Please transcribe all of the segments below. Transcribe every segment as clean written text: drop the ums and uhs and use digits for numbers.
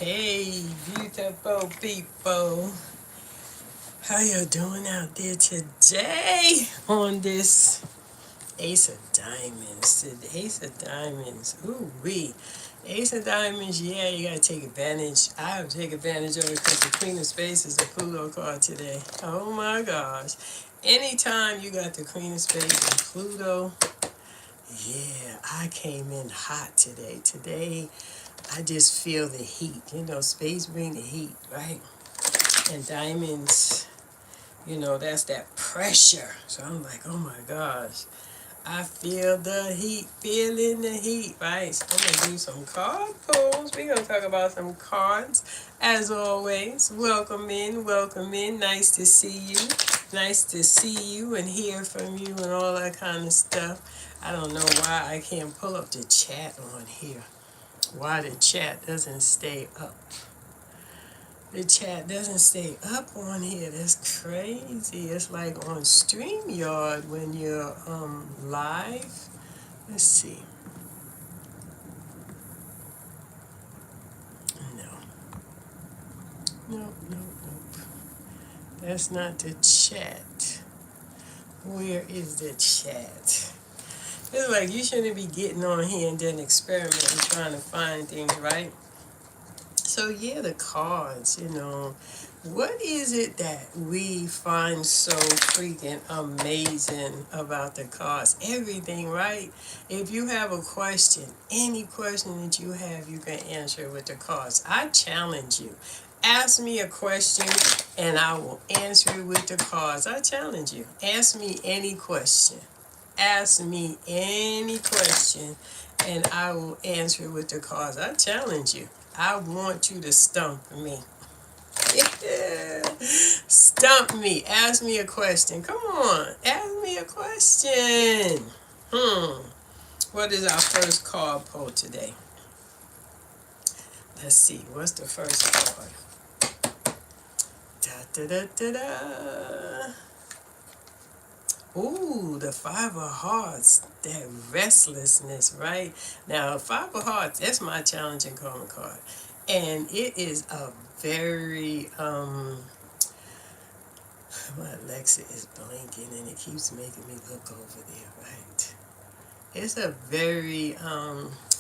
Hey, beautiful people. How you doing out there today on this Ace of Diamonds? The Ace of Diamonds. Ooh wee. Ace of Diamonds, yeah, you gotta take advantage. I have to take advantage of it because the Queen of Spades is a Pluto card today. Oh my gosh. Anytime you got the Queen of Spades and Pluto, yeah, I came in hot today. Today, I just feel the heat. You know, spades bring the heat, right? And diamonds, that's that pressure. So I'm like, oh my gosh, I feel the heat, feeling the heat, right? So I'm gonna do some card pulls. We're gonna talk about some cards. As always, welcome in, welcome in. Nice to see you. Nice to see you and hear from you and all that kind of stuff. I don't know why I can't pull up the chat on here. Why the chat doesn't stay up. The chat doesn't stay up on here. That's crazy. It's like on StreamYard when you're live. Let's see. No. Nope, nope, nope. That's not the chat. Where is the chat? It's like you shouldn't be getting on here and then experimenting trying to find things, right? So yeah, the cards. What is it that we find so freaking amazing about the cards? Everything, right? If you have a question, any question that you have, you can answer with the cards. I challenge you. Ask me a question and I will answer it with the cards. I challenge you. Ask me any question. Ask me any question and I will answer it with the cards. I challenge you. I want you to stump me. Stump me. Ask me a question. Come on. Ask me a question. What is our first card pull today? Let's see. What's the first card? Da da da da da. Ooh, the Five of Hearts. That restlessness, right? Now, Five of Hearts, that's my challenging karma card. And it is a very my Alexa is blinking and it keeps making me look over there, right? It's a very,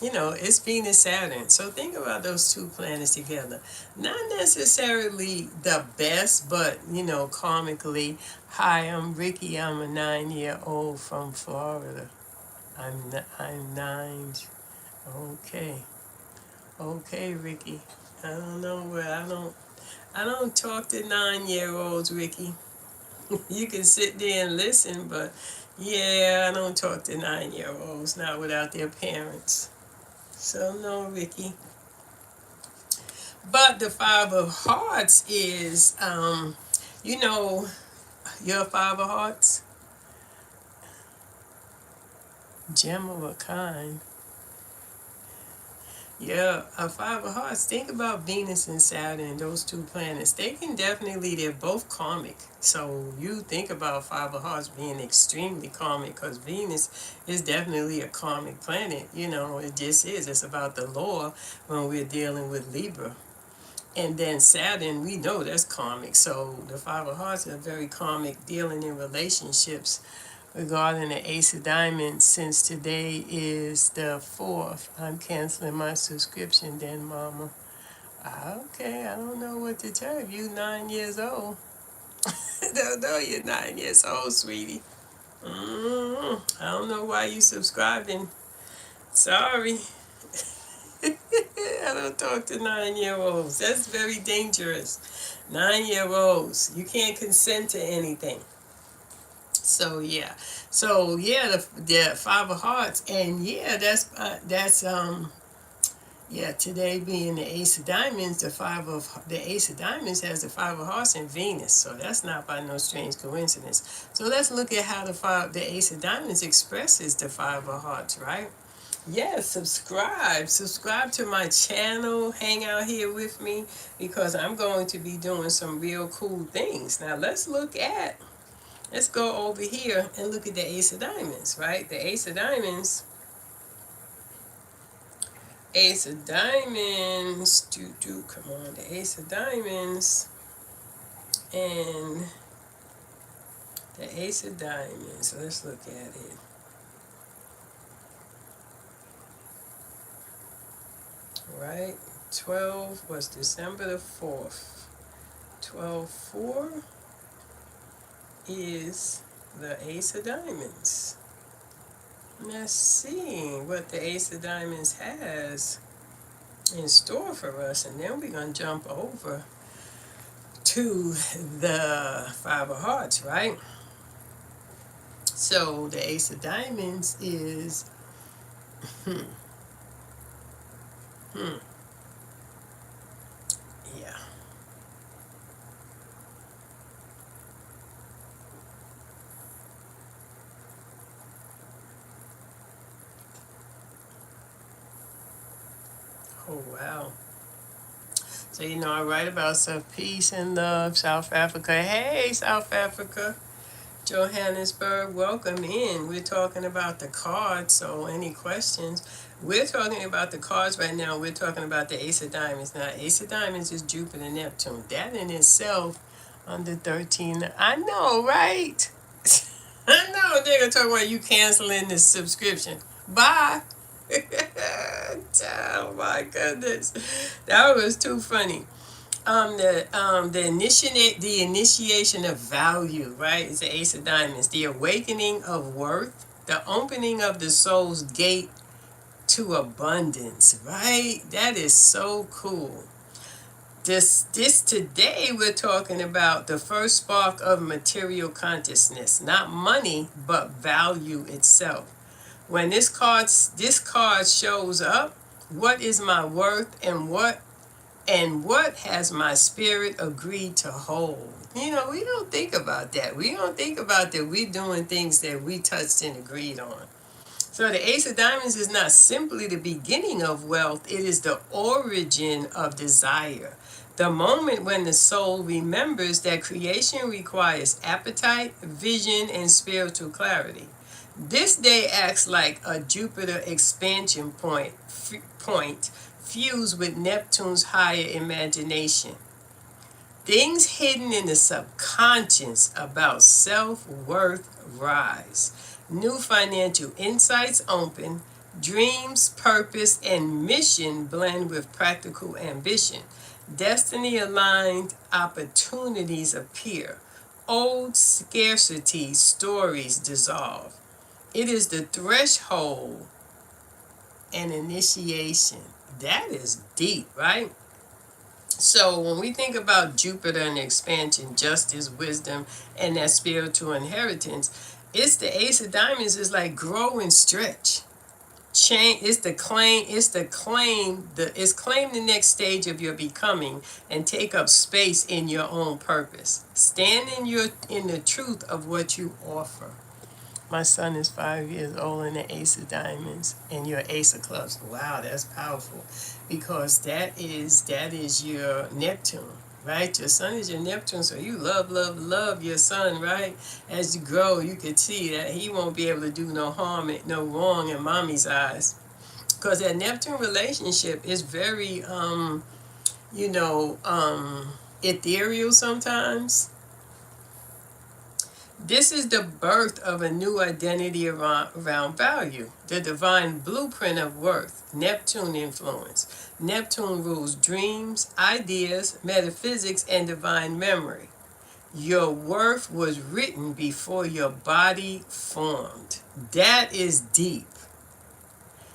it's Venus Saturn. So think about those two planets together. Not necessarily the best, but, karmically. Hi, I'm Ricky. I'm a 9-year-old from Florida. I'm 9. Okay. Okay, Ricky. I don't know where I don't talk to 9-year-olds, Ricky. You can sit there and listen, but yeah, I don't talk to 9-year-olds, not without their parents. So no, Ricky. But the Five of Hearts is, you know, your Five of Hearts, gem of a kind. Yeah, a Five of Hearts. Think about Venus and Saturn, those two planets. They can definitely, they're both karmic. So you think about Five of Hearts being extremely karmic because Venus is definitely a karmic planet. It just is. It's about the law when we're dealing with Libra. And then Saturn, we know that's karmic. So the Five of Hearts are very karmic, dealing in relationships. Regarding the Ace of Diamonds, since today is the 4th, I'm canceling my subscription then, Mama. Okay, I don't know what to tell you. 9 years old. I don't know you're 9 years old, sweetie. I don't know why you subscribing. Sorry. I don't talk to 9-year-olds. That's very dangerous. 9-year-olds. You can't consent to anything. So yeah, the Five of Hearts, and yeah, today being the Ace of Diamonds, the Ace of Diamonds has the Five of Hearts in Venus, so that's not by no strange coincidence. So let's look at how the Ace of Diamonds expresses the Five of Hearts, right? Yeah, subscribe to my channel, hang out here with me because I'm going to be doing some real cool things. Now let's go over here and look at the Ace of Diamonds, right? The Ace of Diamonds Ace of Diamonds. Come on, the Ace of Diamonds. And the Ace of Diamonds. Let's look at it. Right? 12 was December the 4th. 12-4 is the Ace of Diamonds. Let's see what the Ace of Diamonds has in store for us, and then we're going to jump over to the Five of Hearts, right? So the Ace of Diamonds is yeah. Oh wow. So I write about some peace and love, South Africa. Hey, South Africa. Johannesburg, welcome in. We're talking about the cards, so any questions? We're talking about the cards right now. We're talking about the Ace of Diamonds. Now, Ace of Diamonds is Jupiter and Neptune. That in itself, under 13, I know, right? I know, they're going to talk about you canceling the subscription. Bye. Oh my goodness. That was too funny. The initiation of value, right, is the Ace of Diamonds. The awakening of worth, the opening of the soul's gate to abundance, right? That is so cool. This today we're talking about the first spark of material consciousness, not money, but value itself. When this card shows up, what is my worth and what has my spirit agreed to hold? We don't think about that. We don't think about that we're doing things that we touched and agreed on. So the Ace of Diamonds is not simply the beginning of wealth, it is the origin of desire. The moment when the soul remembers that creation requires appetite, vision, and spiritual clarity. This day acts like a Jupiter expansion point fused with Neptune's higher imagination. Things hidden in the subconscious about self-worth rise. New financial insights open. Dreams, purpose, and mission blend with practical ambition. Destiny-aligned opportunities appear. Old scarcity stories dissolve. It is the threshold and initiation. That is deep, right? So when we think about Jupiter and expansion, justice, wisdom, and that spiritual inheritance, it's the Ace of Diamonds is like grow and stretch. Change. It's claim the next stage of your becoming and take up space in your own purpose. Stand in the truth of what you offer. My son is 5 years old and the Ace of Diamonds and your Ace of Clubs. Wow, that's powerful, because that is your Neptune, right? Your son is your Neptune, so you love your son, right? As you grow, you can see that he won't be able to do no harm, no wrong in mommy's eyes, because that Neptune relationship is very, ethereal sometimes. This is the birth of a new identity around value, the divine blueprint of worth, Neptune influence. Neptune rules dreams, ideas, metaphysics, and divine memory. Your worth was written before your body formed. That is deep.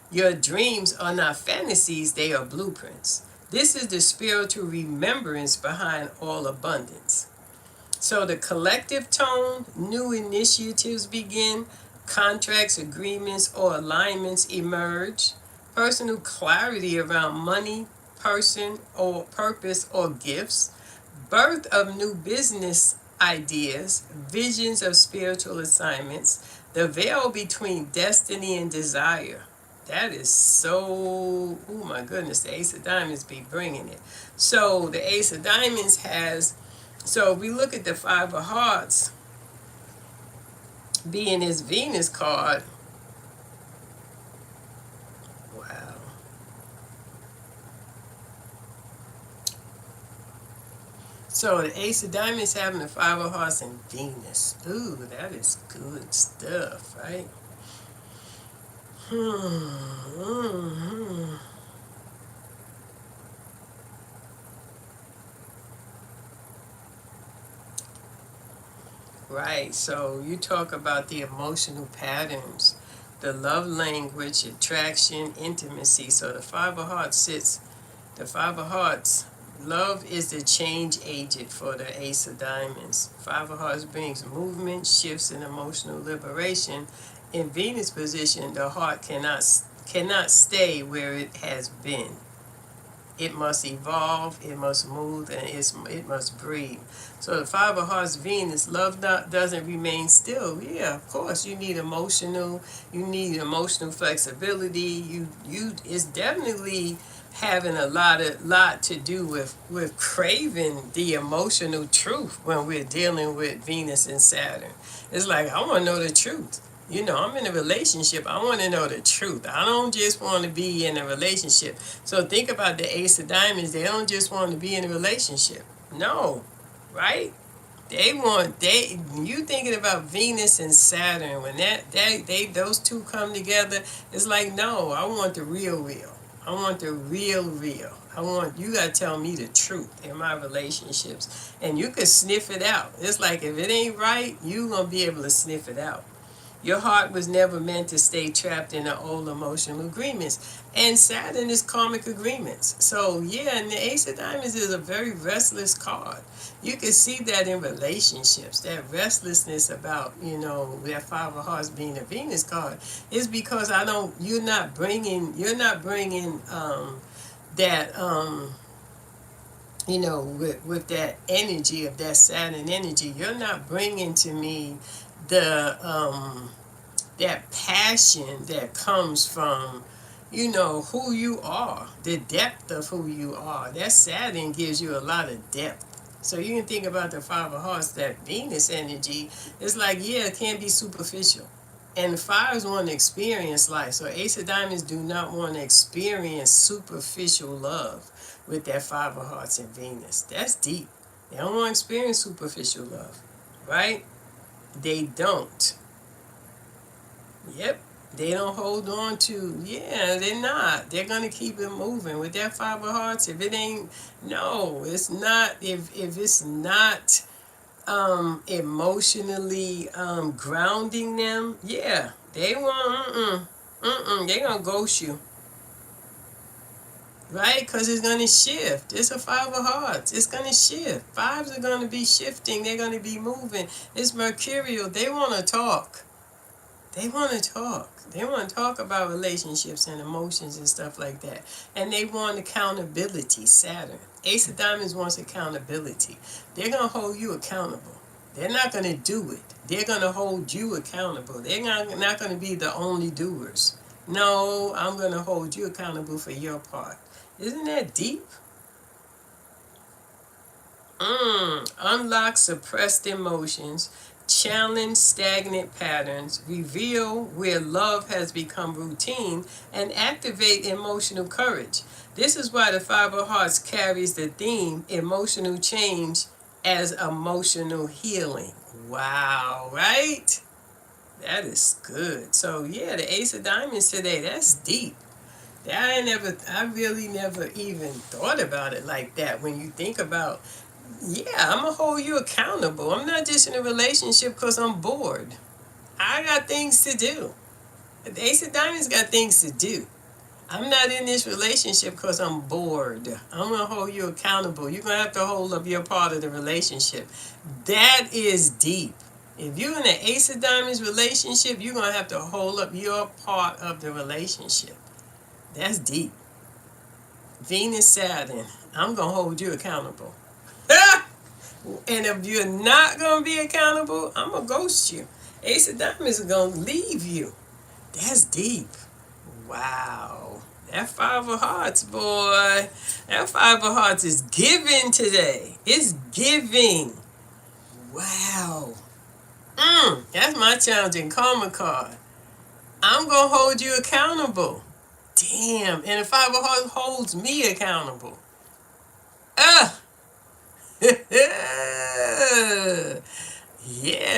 Your dreams are not fantasies, they are blueprints. This is the spiritual remembrance behind all abundance. So the collective tone, new initiatives begin, contracts, agreements, or alignments emerge, personal clarity around money, person, or purpose, or gifts, birth of new business ideas, visions of spiritual assignments, the veil between destiny and desire. That is so, oh my goodness, the Ace of Diamonds be bringing it. So the Ace of Diamonds has, so if we look at the Five of Hearts being his Venus card, wow. So the Ace of Diamonds having the Five of Hearts and Venus. Ooh, that is good stuff, right? Hmm. Right. So you talk about the emotional patterns, the love language, attraction, intimacy. So the Five of Hearts sits, the Five of Hearts, love is the change agent for the Ace of Diamonds. Five of Hearts brings movement, shifts, and emotional liberation. In Venus position, the heart cannot stay where it has been. It must evolve, it must move, and it must breathe. So the Five of Hearts, Venus, love doesn't remain still. Yeah, of course, you need emotional flexibility. It's definitely having a lot to do with craving the emotional truth when we're dealing with Venus and Saturn. It's like I want to know the truth. I'm in a relationship. I want to know the truth. I don't just want to be in a relationship. So think about the Ace of Diamonds. They don't just want to be in a relationship. No, right? You thinking about Venus and Saturn when they those two come together. It's like no, I want the real. I want the real. I want you gotta tell me the truth in my relationships, and you can sniff it out. It's like if it ain't right, you gonna be able to sniff it out. Your heart was never meant to stay trapped in the old emotional agreements. And Saturn is karmic agreements. So, yeah, and the Ace of Diamonds is a very restless card. You can see that in relationships, that restlessness about, that Five of Hearts being a Venus card is because you're not bringing that, with that energy of that Saturn energy, you're not bringing to me the, that passion that comes from who you are, the depth of who you are. That Saturn gives you a lot of depth. So you can think about the Five of Hearts, that Venus energy. It's like, yeah, it can be superficial, and the fives want to experience life. So Ace of Diamonds do not want to experience superficial love with that Five of Hearts and Venus. That's deep. They don't want to experience superficial love, right? They don't. Yep. They don't hold on to, yeah, they're not. They're going to keep it moving. With that Five of Hearts, if it ain't, no, it's not, if it's not emotionally grounding them, yeah, they won't, they're going to ghost you, right? Because it's going to shift. It's a Five of Hearts. It's going to shift. Fives are going to be shifting. They're going to be moving. It's mercurial. They want to talk. They want to talk. They want to talk about relationships and emotions and stuff like that. And they want accountability, Saturn. Ace of Diamonds wants accountability. They're going to hold you accountable. They're not going to do it. They're going to hold you accountable. They're not going to be the only doers. No, I'm going to hold you accountable for your part. Isn't that deep? Unlock suppressed emotions, challenge stagnant patterns, reveal where love has become routine, and activate emotional courage. This is why the Five of Hearts carries the theme emotional change as emotional healing. Wow, right? That is good. So yeah, the Ace of Diamonds today, that's deep. I really never even thought about it like that. When you think about, yeah, I'm gonna hold you accountable. I'm not just in a relationship because I'm bored. I got things to do. The Ace of Diamonds got things to do. I'm not in this relationship because I'm bored. I'm gonna hold you accountable. You're gonna have to hold up your part of the relationship. That is deep. If you're in an Ace of Diamonds relationship, you're gonna have to hold up your part of the relationship. That's deep. Venus, Saturn, I'm gonna hold you accountable. And if you're not gonna be accountable, I'm gonna ghost you. Ace of Diamonds is gonna leave you. That's deep. Wow. That Five of Hearts, boy. That Five of Hearts is giving today. It's giving. Wow. That's my challenging karma card. I'm gonna hold you accountable. Damn. And the Five of Hearts holds me accountable. Ah. Yeah,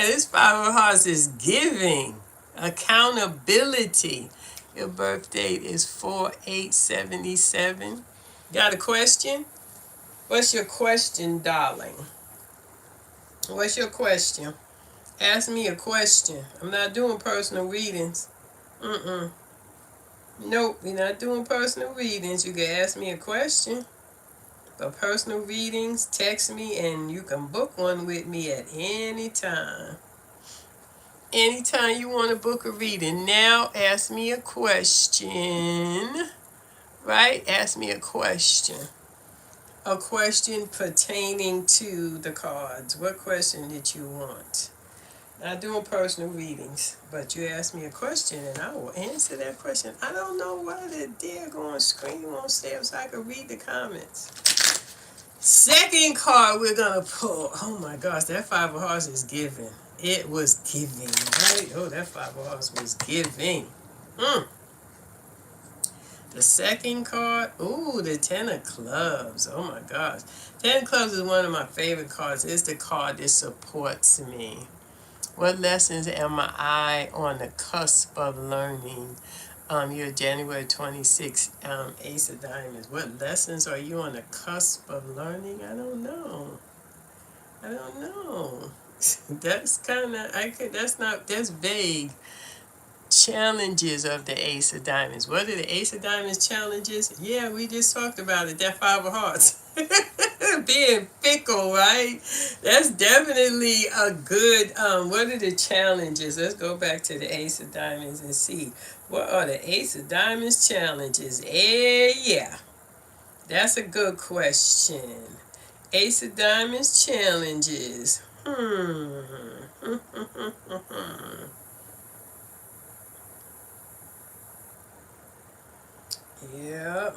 this Five of Hearts is giving accountability. Your birth date is 4/8/77. Got a question? What's your question, darling? What's your question? Ask me a question. I'm not doing personal readings. Mm-mm. Nope, we're not doing personal readings. You can ask me a question. But personal readings, text me and you can book one with me at any time. Anytime you want to book a reading. Now ask me a question. Right? Ask me a question. A question pertaining to the cards. What question did you want? Not doing personal readings, but you ask me a question and I will answer that question. I don't know why the daggone screen won't stay up so I can read the comments. Second card we're gonna pull. Oh my gosh, that Five of Hearts is giving. It was giving, right? Oh, that Five of Hearts was giving. Mm. The second card, ooh, the Ten of Clubs. Oh my gosh. Ten of Clubs is one of my favorite cards. It's the card that supports me. What lessons am I on the cusp of learning? You're January 26th, Ace of Diamonds. What lessons are you on the cusp of learning? I don't know. I don't know. That's kind of, that's vague. Challenges of the Ace of Diamonds. What are the Ace of Diamonds challenges? Yeah, we just talked about it. That Five of Hearts. Being fickle, right? That's definitely a good, what are the challenges? Let's go back to the Ace of Diamonds and see. What are the Ace of Diamonds challenges? Yeah. That's a good question. Ace of Diamonds challenges. Yeah.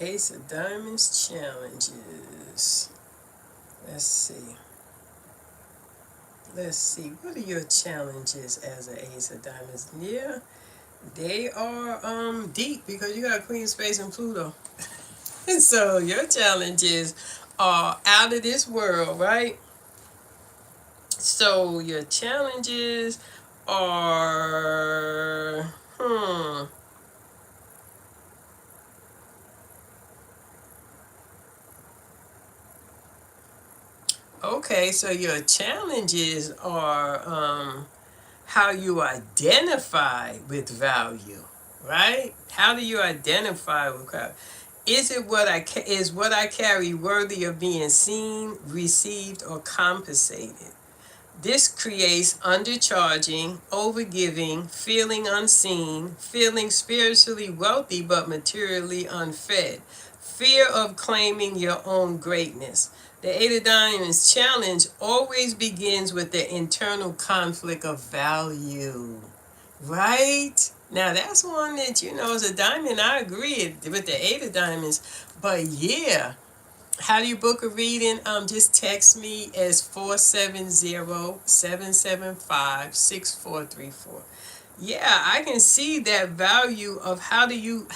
Ace of Diamonds challenges. Let's see. Let's see. What are your challenges as an Ace of Diamonds? Yeah, they are deep because you got Queen of Space and Pluto. So your challenges are out of this world, right? So your challenges are okay, so your challenges are how you identify with value, right? How do you identify with value? Is it what I carry worthy of being seen, received, or compensated? This creates undercharging, overgiving, feeling unseen, feeling spiritually wealthy but materially unfed, fear of claiming your own greatness. The Eight of Diamonds challenge always begins with the internal conflict of value, right? Now that's one that, as a diamond, I agree with the Eight of Diamonds, but yeah. How do you book a reading? Just text me as 470-775-6434. Yeah, I can see that value of how do you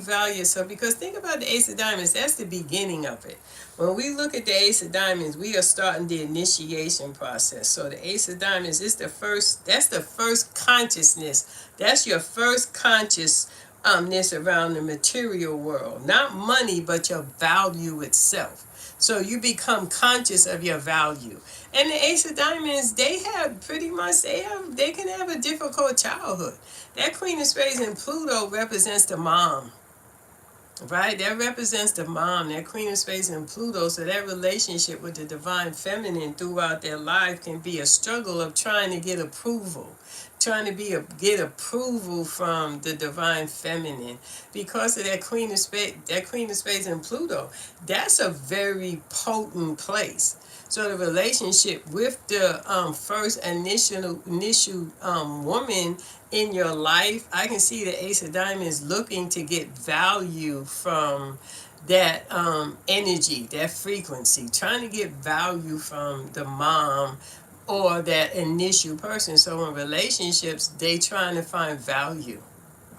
value yourself, because think about the Ace of Diamonds. That's the beginning of it. When we look at the Ace of Diamonds, we are starting the initiation process. So the Ace of Diamonds is that's the first consciousness. That's your first consciousness around the material world. Not money, but your value itself. So you become conscious of your value. And the Ace of Diamonds, they can have a difficult childhood. That Queen of Spades and Pluto represents the mom. Right? That represents the mom, that Queen of Spades and Pluto. So that relationship with the divine feminine throughout their life can be a struggle of trying to get approval. Trying to get approval from the divine feminine because of that Queen of Spades and Pluto. That's a very potent place. So the relationship with the first initial woman in your life, I can see the Ace of Diamonds looking to get value from that energy, that frequency, trying to get value from the mom or that initial person. So in relationships, they trying to find value.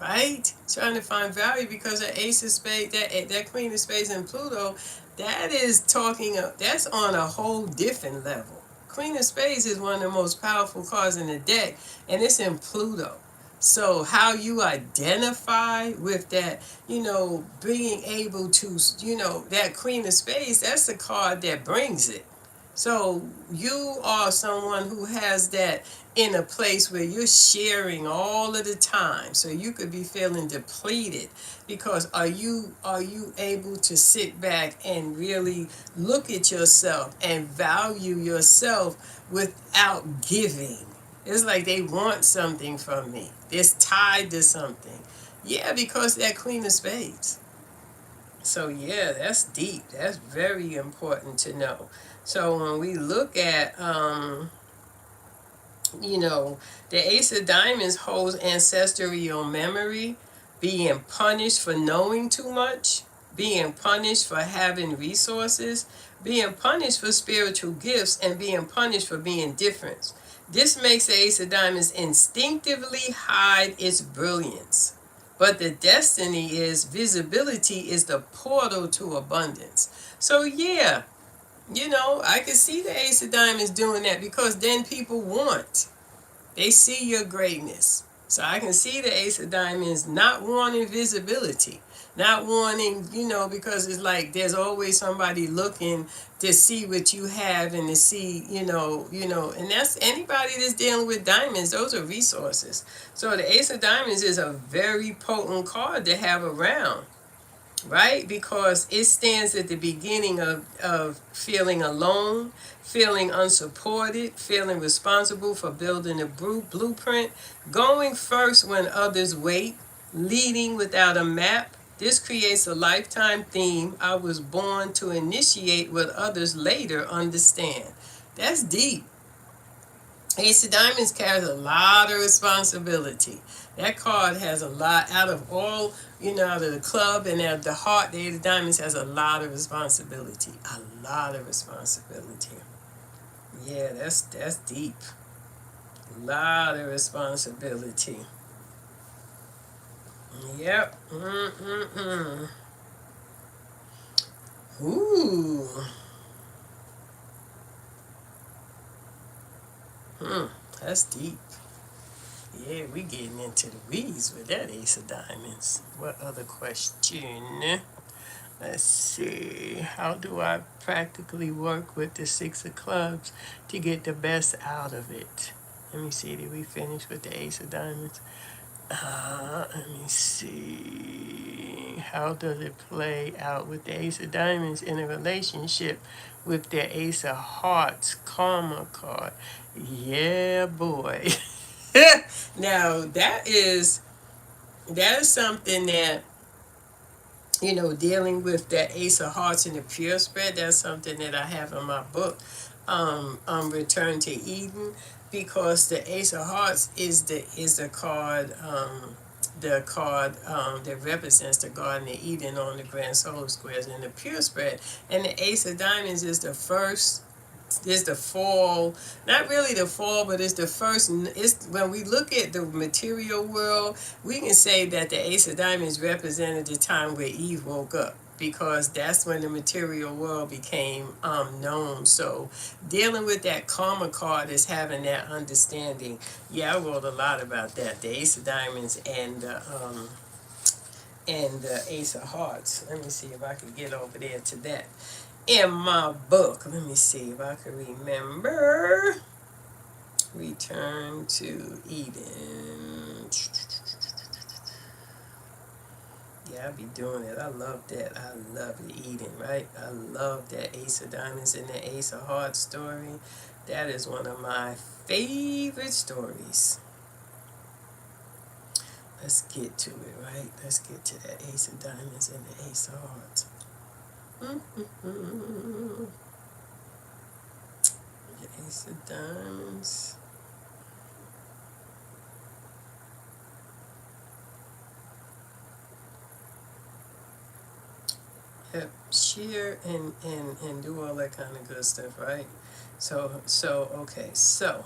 right? Trying to find value because that ace of spades, that queen of spades and Pluto, that is talking, that's on a whole different level. Queen of spades is one of the most powerful cards in the deck, and it's in Pluto. So how you identify with that, being able to, that queen of spades, that's the card that brings it. So you are someone who has that in a place where you're sharing all of the time. So you could be feeling depleted because are you able to sit back and really look at yourself and value yourself without giving? It's like they want something from me. It's tied to something. Yeah, because that queen of spades. So yeah, that's deep. That's very important to know. So when we look at the ace of diamonds holds ancestral memory, being punished for knowing too much, being punished for having resources, being punished for spiritual gifts, and being punished for being different. This makes the ace of diamonds instinctively hide its brilliance. But the destiny is visibility is the portal to abundance. So yeah, I can see the ace of diamonds doing that because then people want. They see your greatness. So I can see the ace of diamonds not wanting visibility, not wanting, because it's like there's always somebody looking to see what you have and to see, and that's anybody that's dealing with diamonds, those are resources. So the ace of diamonds is a very potent card to have around, right? Because it stands at the beginning of feeling alone, feeling unsupported, feeling responsible for building a blueprint, going first when others wait, leading without a map. This creates a lifetime theme. I was born to initiate what others later understand. That's deep. Ace of Diamonds carries a lot of responsibility. That card has a lot, out of all, out of the club and out of the heart, the Ace of Diamonds has a lot of responsibility. A lot of responsibility. Yeah, that's deep. A lot of responsibility. Yep. Mm-mm-mm. Ooh. Hmm. That's deep. Yeah, we getting into the weeds with that Ace of Diamonds. What other question? Let's see. How do I practically work with the Six of Clubs to get the best out of it? Let me see. Did we finish with the Ace of Diamonds? Let me see. How does it play out with the Ace of Diamonds in a relationship with the Ace of Hearts Karma card? Yeah, boy. Now that is something that, dealing with that Ace of Hearts in the pure spread, that's something that I have in my book, Return to Eden, because the Ace of Hearts is the card, that represents the Garden of Eden on the Grand Solar Squares in the pure spread, and the Ace of Diamonds is the fall, not really the fall, but it's the first. It's when we look at the material world, we can say that the Ace of Diamonds represented the time where Eve woke up, because that's when the material world became known. So dealing with that karma card is having that understanding. Yeah, I wrote a lot about that. The Ace of Diamonds and the Ace of Hearts. Let me see if I can get over there to that in my book. Let me see if I can remember. Return to Eden. Yeah, I'll be doing it. I love that. I love Eden, right? I love that Ace of Diamonds and the Ace of Hearts story. That is one of my favorite stories. Let's get to it, right? Let's get to that Ace of Diamonds and the Ace of Hearts. The Ace of Diamonds. Yep, share and do all that kind of good stuff, right? Okay, so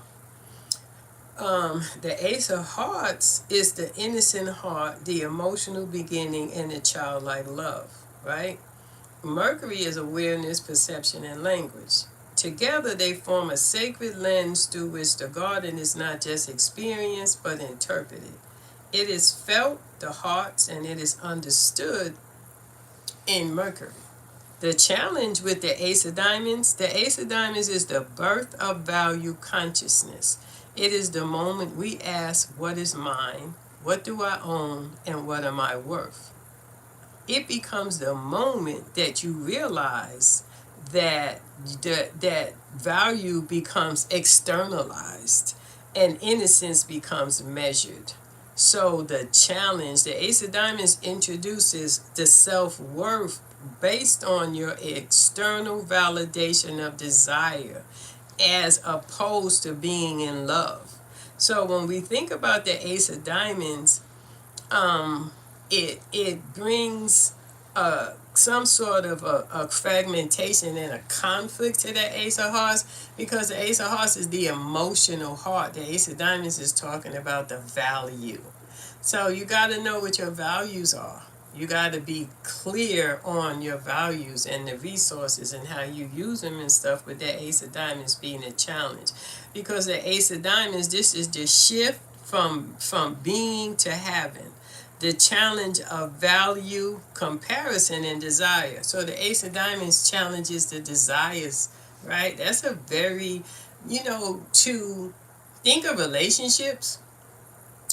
The Ace of Hearts is the innocent heart, the emotional beginning, and the childlike love, right? Mercury is awareness, perception, and language. Together, they form a sacred lens through which the garden is not just experienced but interpreted. It is felt, the hearts, and it is understood in Mercury. The challenge with the Ace of Diamonds is the birth of value consciousness. It is the moment we ask, what is mine? What do I own? And what am I worth? It becomes the moment that you realize that that value becomes externalized and innocence becomes measured. So the challenge, the Ace of Diamonds introduces the self-worth based on your external validation of desire as opposed to being in love. So when we think about the Ace of Diamonds, it brings some sort of a fragmentation and a conflict to the Ace of Hearts, because the Ace of Hearts is the emotional heart. The Ace of Diamonds is talking about the value. So you got to know what your values are. You got to be clear on your values and the resources and how you use them and stuff, with that Ace of Diamonds being a challenge. Because the Ace of Diamonds, this is the shift from being to having. The challenge of value, comparison, and desire. So the Ace of Diamonds challenges the desires, right? That's a very, to think of relationships,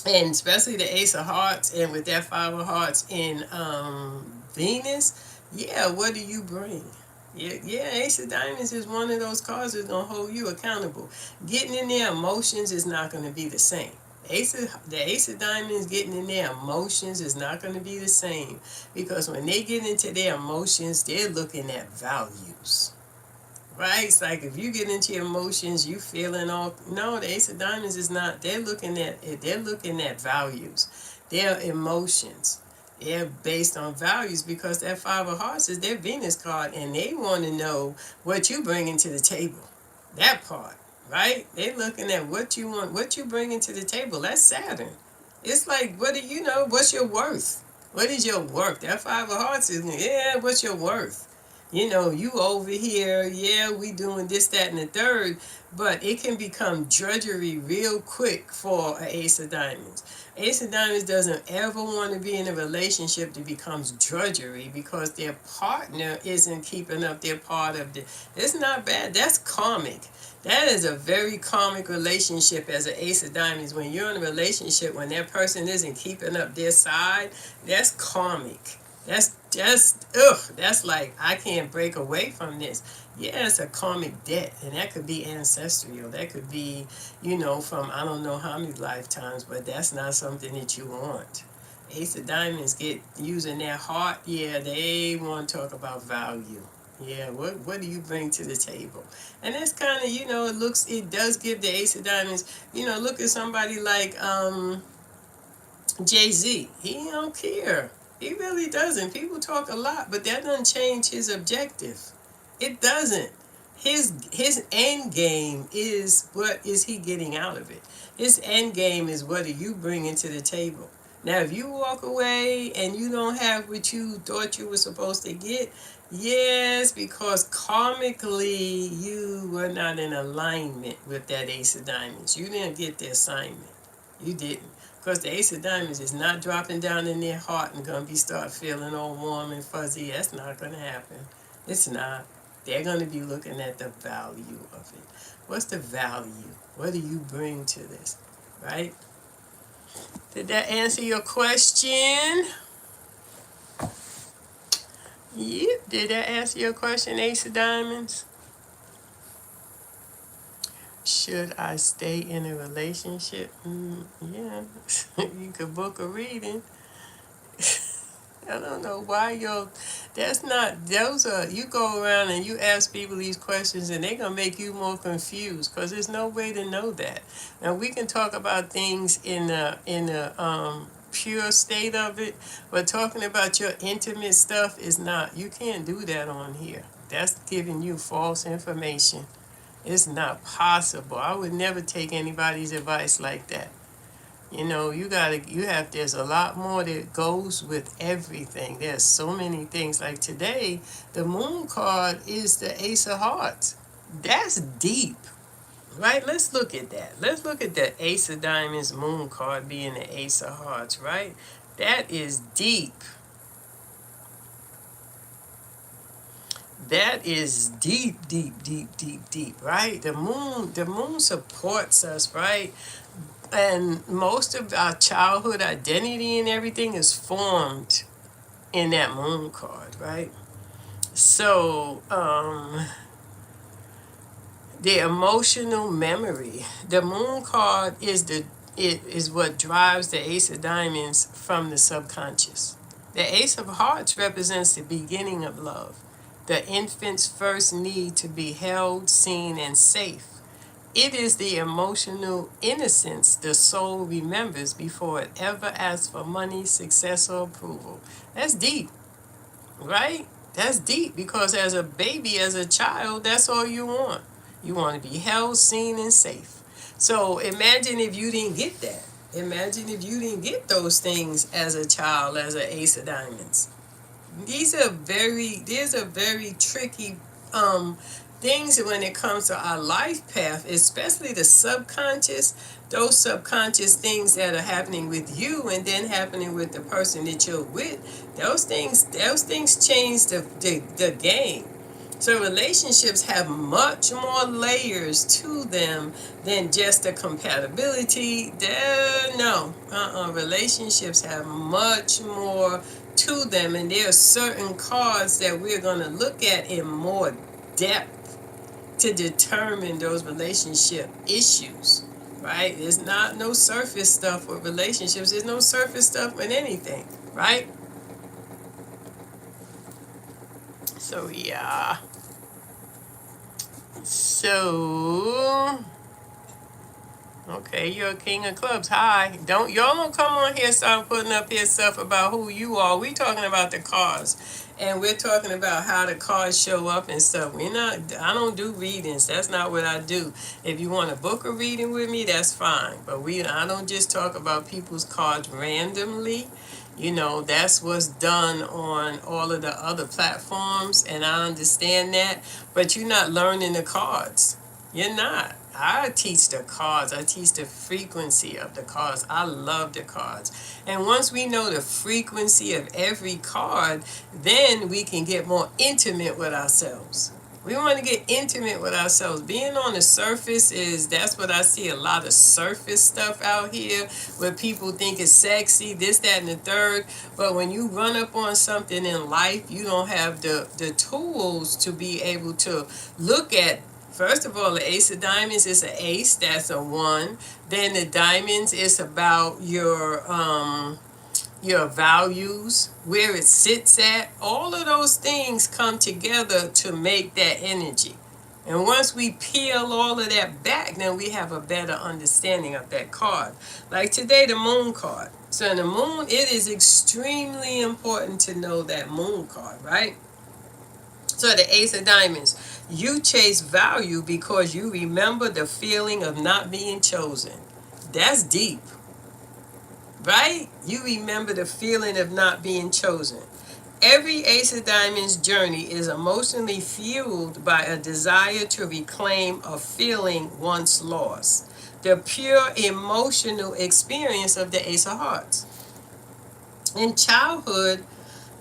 and especially the Ace of Hearts, and with that Five of Hearts in Venus, yeah, what do you bring? Yeah, Ace of Diamonds is one of those cards that's going to hold you accountable. Getting in their emotions is not going to be the same. The Ace of Diamonds getting in their emotions is not going to be the same, because when they get into their emotions, they're looking at values. Right? It's like if you get into your emotions, you feeling all, no, the Ace of Diamonds is not. They're looking at values. Their emotions. They're based on values, because that Five of Hearts is their Venus card, and they want to know what you bringing to the table. That part, right? They're looking at what you want, what you bringing to the table. That's Saturn. It's like, what do you know? What's your worth? What is your worth? That Five of Hearts is, yeah, what's your worth? You over here, yeah, we doing this, that, and the third, but it can become drudgery real quick for an Ace of Diamonds. Ace of Diamonds doesn't ever want to be in a relationship that becomes drudgery, because their partner isn't keeping up their part of the. It's not bad. That's karmic. That is a very karmic relationship as an Ace of Diamonds. When you're in a relationship, when that person isn't keeping up their side, that's karmic. That's just, ugh, that's like, I can't break away from this. Yeah, it's a karmic debt, and that could be ancestral. That could be, from I don't know how many lifetimes, but that's not something that you want. Ace of Diamonds get using their heart, yeah, they want to talk about value. Yeah, what do you bring to the table? And that's kind of, it does give the Ace of Diamonds, look at somebody like Jay-Z. He don't care. He really doesn't. People talk a lot, but that doesn't change his objective. It doesn't. His end game is, what is he getting out of it? His end game is, what are you bringing to the table? Now, if you walk away and you don't have what you thought you were supposed to get, yes, because karmically you were not in alignment with that Ace of Diamonds. You didn't get the assignment. You didn't. Because the Ace of Diamonds is not dropping down in their heart and going to start feeling all warm and fuzzy. That's not going to happen. It's not. They're going to be looking at the value of it. What's the value? What do you bring to this? Right? Did that answer your question? Yep. Did that answer your question, Ace of Diamonds? Should I stay in a relationship? Yeah. You could book a reading. I don't know why you go around and you ask people these questions, and they're going to make you more confused, because there's no way to know that. Now, we can talk about things in a pure state of it, but talking about your intimate stuff is not. You can't do that on here. That's giving you false information. It's not possible. I would never take anybody's advice like that. You know, there's a lot more that goes with everything. There's so many things. Like today, the moon card is the Ace of Hearts. That's deep, right? Let's look at that. Let's look at the Ace of Diamonds moon card being the Ace of Hearts, right? That is deep. That is deep, deep, deep, deep, deep, right? The moon supports us, right? And most of our childhood identity and everything is formed in that moon card, right? So, the emotional memory, the moon card it is what drives the Ace of Diamonds from the subconscious. The Ace of Hearts represents the beginning of love, the infant's first need to be held, seen, and safe. It is the emotional innocence the soul remembers before it ever asks for money, success, or approval. That's deep, right? That's deep because as a baby, as a child, that's all you want. You want to be held, seen, and safe. So imagine if you didn't get that. Imagine if you didn't get those things as a child, as an Ace of Diamonds. These are very tricky things when it comes to our life path, especially the subconscious, those subconscious things that are happening with you and then happening with the person that you're with. Those things change the game. So relationships have much more layers to them than just the compatibility. No, relationships have much more to them, and there are certain cards that we're going to look at in more depth to determine those relationship issues. Right? There's not no surface stuff with relationships. There's no surface stuff with anything. Right? So yeah. So, okay, you're a king of clubs. Hi. Y'all don't come on here start putting up here stuff about who you are. We talking about the cards. And we're talking about how the cards show up and stuff. I don't do readings. That's not what I do. If you want to book a reading with me, that's fine. But I don't just talk about people's cards randomly. You know, that's what's done on all of the other platforms, and I understand that, but you're not learning the cards. You're not. I teach the cards. I teach the frequency of the cards. I love the cards. And once we know the frequency of every card, then we can get more intimate with ourselves. We want to get intimate with ourselves. Being on the surface that's what I see, a lot of surface stuff out here where people think it's sexy, this, that, and the third. But when you run up on something in life, you don't have the tools to be able to look at. First of all, the Ace of Diamonds is an ace, that's a 1. Then the diamonds is about your values, where it sits at. All of those things come together to make that energy. And once we peel all of that back, then we have a better understanding of that card. Like today, the moon card. So in the moon, it is extremely important to know that moon card, right? So the Ace of Diamonds, you chase value because you remember the feeling of not being chosen. That's deep. Right? You remember the feeling of not being chosen. Every Ace of Diamonds journey is emotionally fueled by a desire to reclaim a feeling once lost. The pure emotional experience of the Ace of Hearts. In childhood,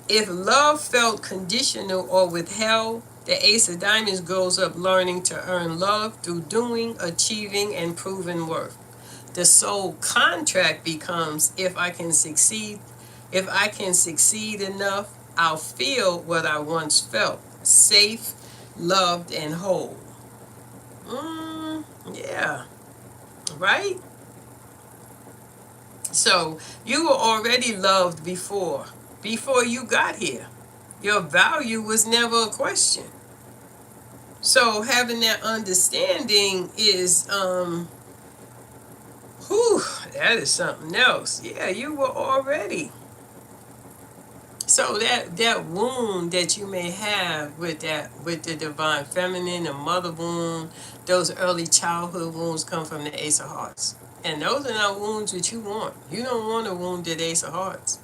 if love felt conditional or withheld, the Ace of Diamonds grows up learning to earn love through doing, achieving, and proving worth. The soul contract becomes if I can succeed enough, I'll feel what I once felt, safe, loved, and whole. Yeah, right? So you were already loved before you got here. Your value was never a question. So having that understanding is that is something else. Yeah, you were already. So that wound that you may have with the divine feminine, the mother wound, those early childhood wounds come from the Ace of Hearts. And those are not wounds that you want. You don't want a wounded Ace of Hearts.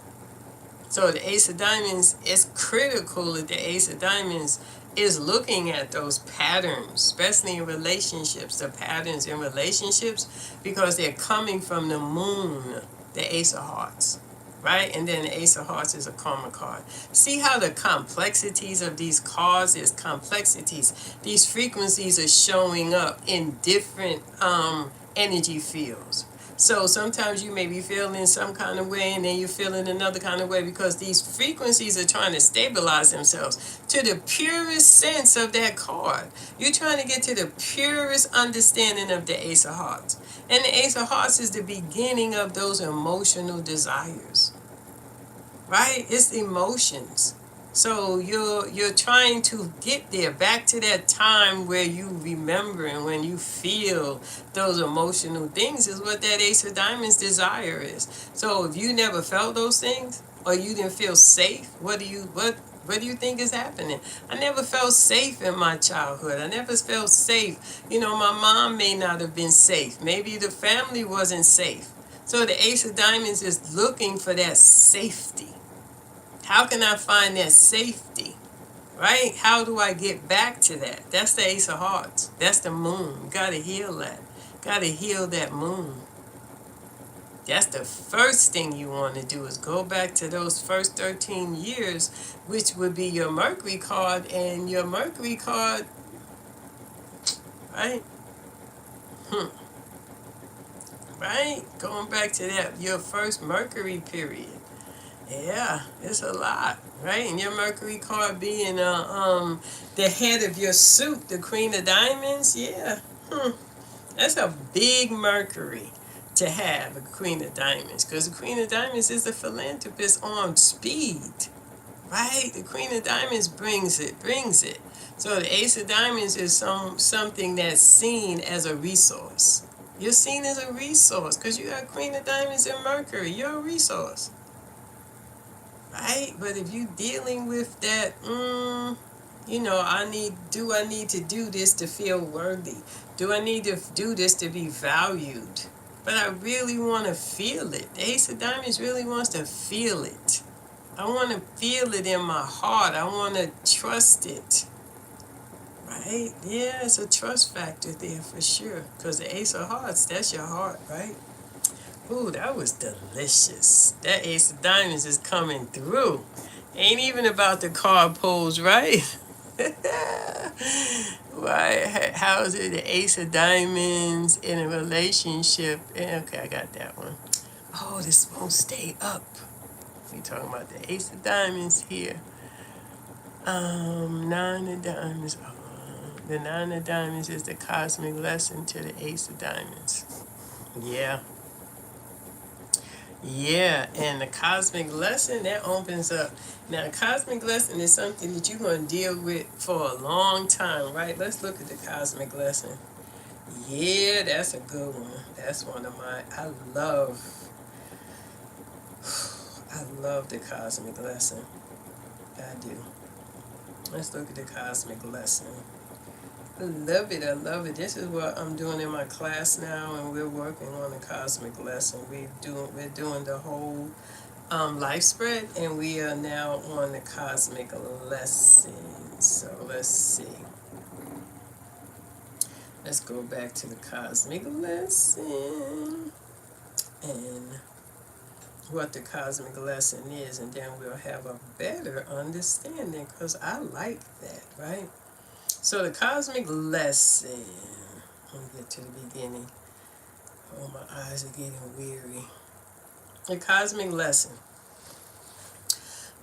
So the Ace of Diamonds is critical that the Ace of Diamonds is looking at those patterns, especially in relationships, the patterns in relationships, because they're coming from the moon, the Ace of Hearts, right? And then the Ace of Hearts is a karma card. See how the complexities of these cards is complexities. These frequencies are showing up in different energy fields. So sometimes you may be feeling some kind of way and then you're feeling another kind of way because these frequencies are trying to stabilize themselves to the purest sense of that card. You're trying to get to the purest understanding of the Ace of Hearts. And the Ace of Hearts is the beginning of those emotional desires, right? It's emotions. So you're trying to get there, back to that time where you remember and when you feel those emotional things is what that Ace of Diamonds desire is. So if you never felt those things or you didn't feel safe, what do you think is happening? I never felt safe in my childhood. I never felt safe. You know, my mom may not have been safe. Maybe the family wasn't safe. So the Ace of Diamonds is looking for that safety. How can I find that safety? Right? How do I get back to that? That's the Ace of Hearts. That's the moon. You gotta heal that. Gotta heal that moon. That's the first thing you want to do is go back to those first 13 years, which would be your Mercury card. And your Mercury card, right? Right? Going back to that, your first Mercury period. Yeah, it's a lot, right? And your Mercury card being the head of your suit, the Queen of Diamonds, yeah. That's a big Mercury to have, a Queen of Diamonds, because the Queen of Diamonds is a philanthropist on speed, right? The Queen of Diamonds brings it. So the Ace of Diamonds is something that's seen as a resource. You're seen as a resource because you got Queen of Diamonds and Mercury. You're a resource. Right? But if you dealing with that, do I need to do this to feel worthy? Do I need to do this to be valued? But I really want to feel it. The Ace of Diamonds really wants to feel it. I want to feel it in my heart. I want to trust it. Right? Yeah, it's a trust factor there for sure. Because the Ace of Hearts, that's your heart, right? Ooh, that was delicious. That Ace of Diamonds is coming through. Ain't even about the card pulls, right? Right? How is it the Ace of Diamonds in a relationship? Okay, I got that one. Oh, this won't stay up. We talking about the Ace of Diamonds here. Nine of Diamonds. The Nine of Diamonds is the cosmic lesson to the Ace of Diamonds. Yeah. Yeah, and the cosmic lesson that opens up. Now, the cosmic lesson is something that you're going to deal with for a long time, right? Let's look at the cosmic lesson. Yeah, that's a good one. That's one of my. I love the cosmic lesson. I do. Let's look at the cosmic lesson. I love it. I love it. This is what I'm doing in my class now, and we're working on the cosmic lesson. We're doing the whole life spread, and we are now on the cosmic lesson. So let's see. Let's go back to the cosmic lesson and what the cosmic lesson is, and then we'll have a better understanding, because I like that, right? So the cosmic lesson, let me get to the beginning. Oh, my eyes are getting weary. The cosmic lesson.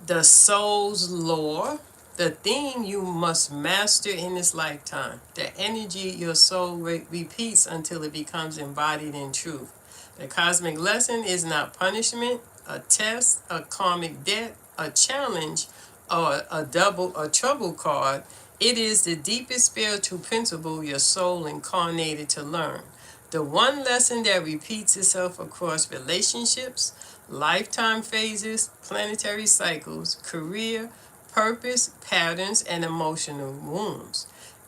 The soul's lore, the theme you must master in this lifetime. The energy your soul repeats until it becomes embodied in truth. The cosmic lesson is not punishment, a test, a karmic debt, a challenge, or a trouble card. It is the deepest spiritual principle your soul incarnated to learn. The one lesson that repeats itself across relationships, lifetime phases, planetary cycles, career, purpose, patterns, and emotional wounds.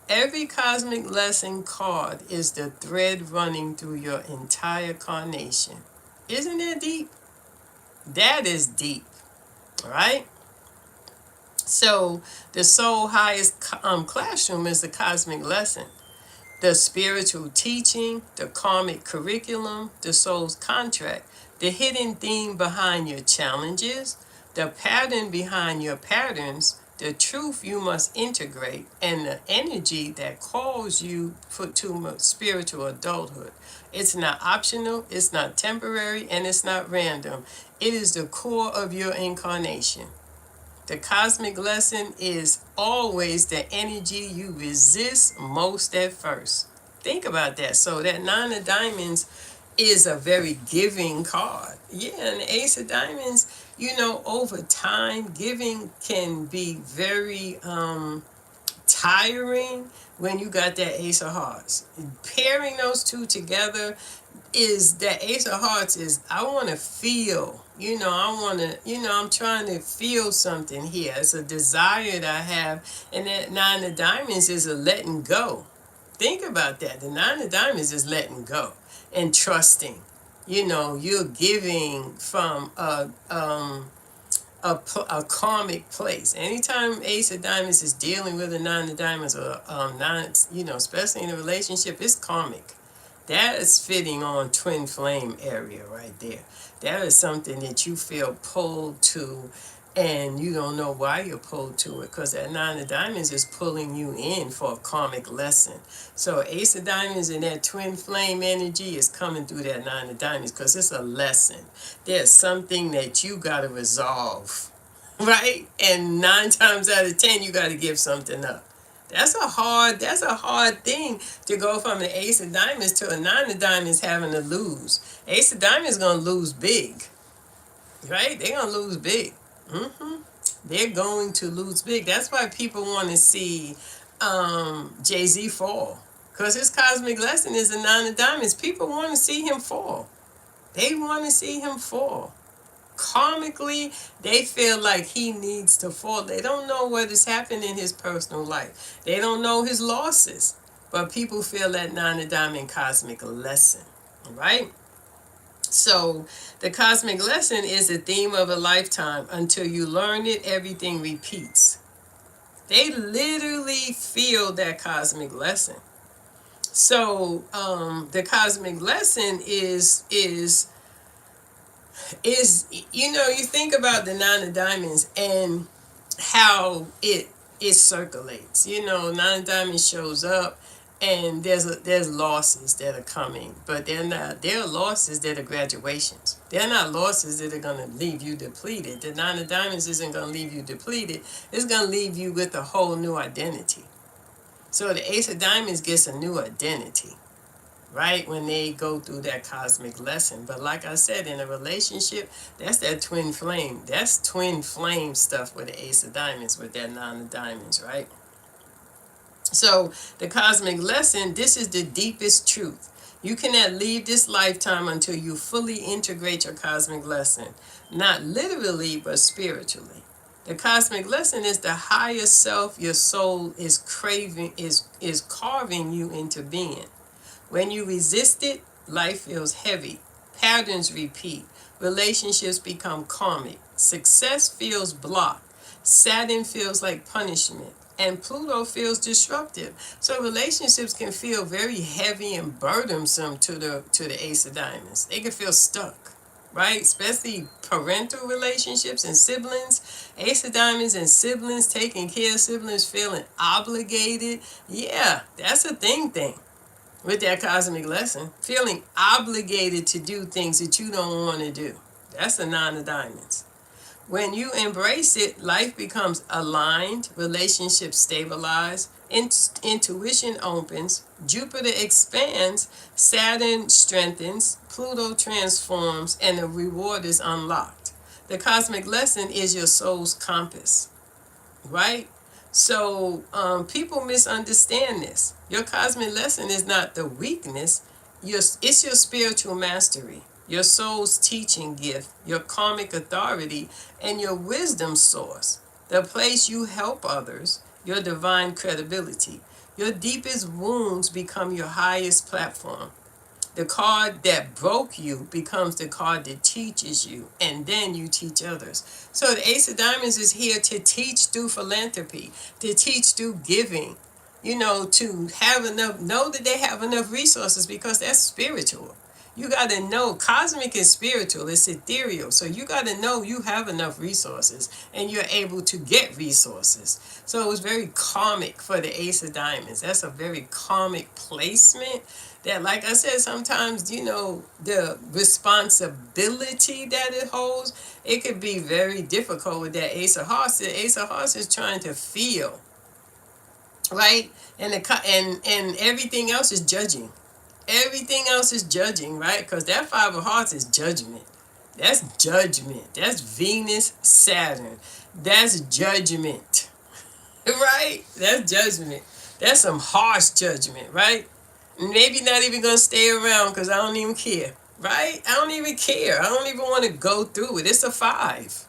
Every cosmic lesson card is the thread running through your entire carnation. Isn't that deep? That is deep, right? So the soul highest classroom is the cosmic lesson. The spiritual teaching, the karmic curriculum, the soul's contract, the hidden theme behind your challenges, the pattern behind your patterns, the truth you must integrate, and the energy that calls you to spiritual adulthood. It's not optional, it's not temporary, and it's not random. It is the core of your incarnation. The cosmic lesson is always the energy you resist most at first. Think about that. So that Nine of Diamonds is a very giving card. Yeah, and the Ace of Diamonds, over time, giving can be very tiring when you got that Ace of Hearts. Pairing those two together is that Ace of Hearts is I want to feel, I'm trying to feel something here. It's a desire that I have. And that Nine of Diamonds is a letting go. Think about that. The Nine of Diamonds is letting go and trusting. You're giving from a karmic place. Anytime Ace of Diamonds is dealing with a Nine of Diamonds or nine, especially in a relationship, it's karmic. That is fitting on twin flame area right there. That is something that you feel pulled to, and you don't know why you're pulled to it, because that Nine of Diamonds is pulling you in for a karmic lesson. So Ace of Diamonds and that twin flame energy is coming through that Nine of Diamonds because it's a lesson. There's something that you got to resolve, right? And 9 times out of 10, you got to give something up. That's a hard thing to go from an Ace of Diamonds to a Nine of Diamonds having to lose. Ace of Diamonds is going to lose big, right? They're going to lose big. They're going to lose big. That's why people want to see Jay-Z fall, because his cosmic lesson is a Nine of Diamonds. People want to see him fall. They want to see him fall. Karmically, they feel like he needs to fall. They don't know what has happened in his personal life. They don't know his losses. But people feel that Nine of Diamond cosmic lesson, right? So the cosmic lesson is the theme of a lifetime. Until you learn it, everything repeats. They literally feel that cosmic lesson. So the cosmic lesson is you think about the Nine of Diamonds and how it circulates. Nine of Diamonds shows up, and there's losses that are coming, but they're losses that are graduations. They're not losses that are going to leave you depleted. The Nine of Diamonds isn't going to leave you depleted. It's going to leave you with a whole new identity. So the Ace of Diamonds gets a new identity, right, when they go through that cosmic lesson. But like I said, in a relationship, that's that twin flame. That's twin flame stuff with the Ace of Diamonds, with that Nine of Diamonds, right? So the cosmic lesson, this is the deepest truth. You cannot leave this lifetime until you fully integrate your cosmic lesson. Not literally, but spiritually. The cosmic lesson is the higher self your soul is craving, is carving you into being. When you resist it, life feels heavy. Patterns repeat. Relationships become karmic. Success feels blocked. Saturn feels like punishment. And Pluto feels disruptive. So relationships can feel very heavy and burdensome to the Ace of Diamonds. They can feel stuck, right? Especially parental relationships and siblings. Ace of Diamonds and siblings, taking care of siblings, feeling obligated. Yeah, that's a thing. With that cosmic lesson, feeling obligated to do things that you don't want to do. That's a Nine of Diamonds. When you embrace it, life becomes aligned, relationships stabilize, intuition opens, Jupiter expands, Saturn strengthens, Pluto transforms, and the reward is unlocked. The cosmic lesson is your soul's compass, right? So people misunderstand this. Your cosmic lesson is not the weakness, it's your spiritual mastery. your soul's teaching gift, your karmic authority, and your wisdom source, the place you help others, your divine credibility. Your deepest wounds become your highest platform. The card that broke you becomes the card that teaches you, and then you teach others. So the Ace of Diamonds is here to teach through philanthropy, to teach through giving, to have enough, know that they have enough resources, because that's spiritual. You got to know cosmic is spiritual, it's ethereal. So you got to know you have enough resources and you're able to get resources. So it was very karmic for the Ace of Diamonds. That's a very karmic placement that, like I said, sometimes, the responsibility that it holds, it could be very difficult with that Ace of Hearts. The Ace of Hearts is trying to feel, right? And everything else is judging. Everything else is judging, right? Because that Five of Hearts is judgment. That's judgment. That's Venus, Saturn. That's judgment, right? That's judgment. That's some harsh judgment, right? Maybe not even going to stay around because I don't even care, right? I don't even care. I don't even want to go through it. It's a 5,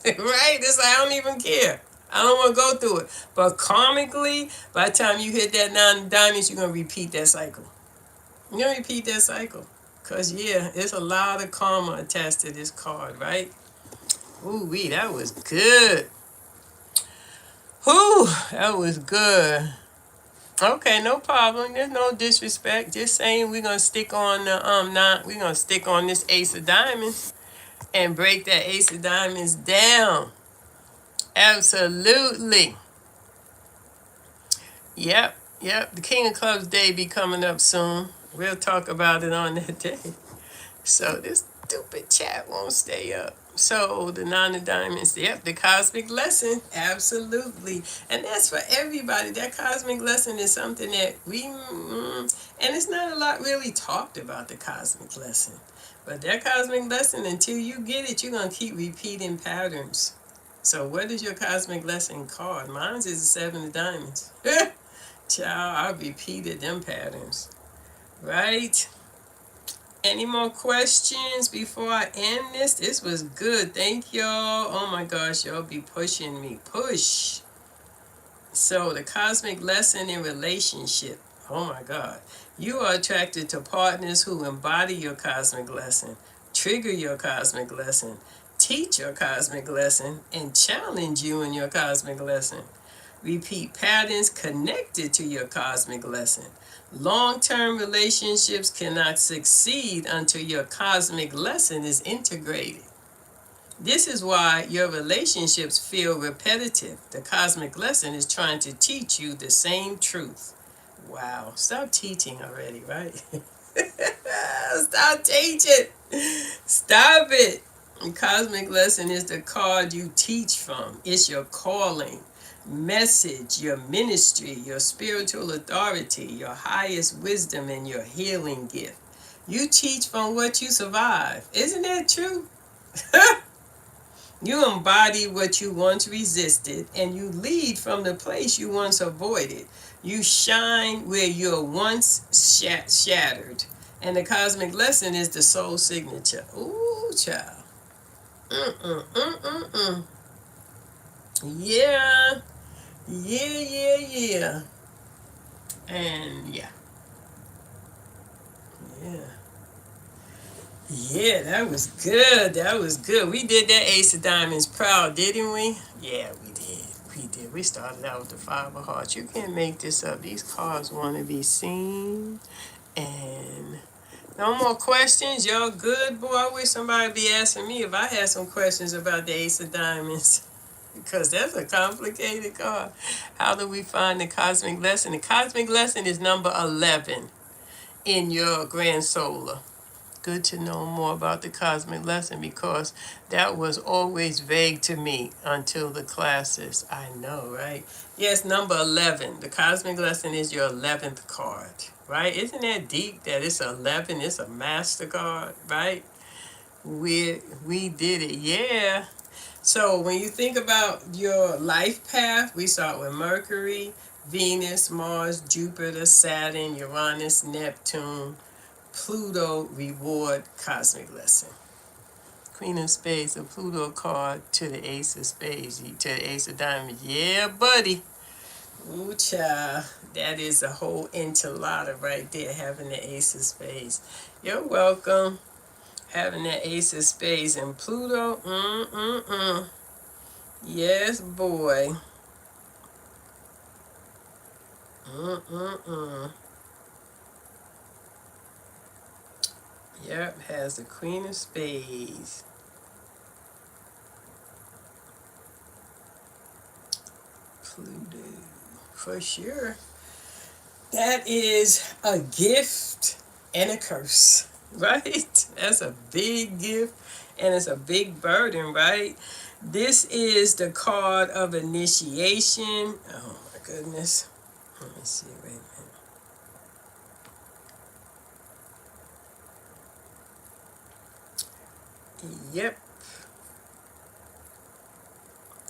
right? It's like, I don't even care. I don't want to go through it. But karmically, by the time you hit that 9 of diamonds, you're going to repeat that cycle. You're going to repeat that cycle. Because, yeah, there's a lot of karma attached to this card, right? Ooh-wee, that was good. Whew, that was good. Okay, no problem. There's no disrespect. Just saying we're gonna stick on the we're gonna stick on this Ace of Diamonds and break that Ace of Diamonds down. Absolutely. Yep. The King of Clubs day be coming up soon. We'll talk about it on that day. So this stupid chat won't stay up. So the 9 of diamonds, yep, the cosmic lesson, absolutely. And that's for everybody. That cosmic lesson is something that and it's not a lot really talked about, the cosmic lesson. But that cosmic lesson, until you get it, you're going to keep repeating patterns. So what is your cosmic lesson card? Mine is the 7 of diamonds. Child, I repeated them patterns. Right? Any more questions before I end this? This was good. Thank y'all. Oh my gosh, y'all be pushing me. Push. So the cosmic lesson in relationship. Oh my God. You are attracted to partners who embody your cosmic lesson, trigger your cosmic lesson, teach your cosmic lesson, and challenge you in your cosmic lesson. Repeat patterns connected to your cosmic lesson. Long-term relationships cannot succeed until your cosmic lesson is integrated. This is why your relationships feel repetitive. The cosmic lesson is trying to teach you the same truth. Wow, stop teaching already, right? Stop teaching. Stop it. The cosmic lesson is the card you teach from. It's your calling, message, your ministry, your spiritual authority, your highest wisdom, and your healing gift. You teach from what you survive. Isn't that true? You embody what you once resisted, and you lead from the place you once avoided. You shine where you were once shattered. And the cosmic lesson is the soul signature. Ooh, child. Yeah. Yeah. And yeah. Yeah, that was good. That was good. We did that Ace of Diamonds proud, didn't we? Yeah, we did. We did. We started out with the 5 of Hearts. You can't make this up. These cards want to be seen. And no more questions. Y'all good? Boy, I wish somebody would be asking me if I had some questions about the Ace of Diamonds. Because that's a complicated card. How do we find the cosmic lesson? The cosmic lesson is number 11 in your grand solar. Good to know more about the cosmic lesson, because that was always vague to me until the classes. I know, right? Yes, number 11. The cosmic lesson is your 11th card, right? Isn't that deep that it's 11? It's a master card, right? We did it, yeah. So when you think about your life path, we start with Mercury, Venus, Mars, Jupiter, Saturn, Uranus, Neptune, Pluto reward cosmic lesson. Queen of Spades, a Pluto card to the Ace of Spades, to the Ace of Diamonds. Yeah, buddy. Ooh, child. That is a whole enchilada right there, having the Ace of Spades. You're welcome. Having that Ace of Spades and Pluto. Yes, boy. Yep, has the Queen of Spades. Pluto. For sure. That is a gift and a curse, right? That's a big gift and it's a big burden, right? This is the card of initiation. Oh my goodness. Let me see, wait a minute. Yep.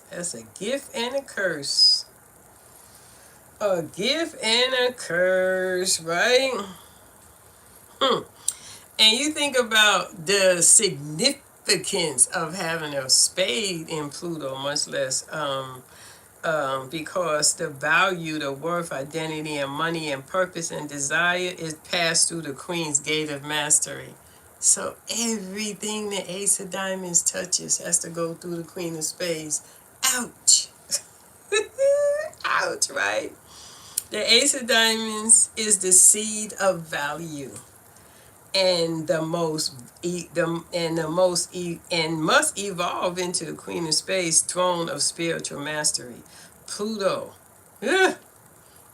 That's a gift and a curse. A gift and a curse, right? And you think about the significance of having a spade in Pluto, much less because the value, the worth, identity, and money, and purpose and desire is passed through the Queen's gate of mastery. So everything the Ace of Diamonds touches has to go through the Queen of Spades. Ouch. Ouch, right? The Ace of Diamonds is the seed of value and must evolve into the Queen of Spades, throne of spiritual mastery. Pluto. Ugh.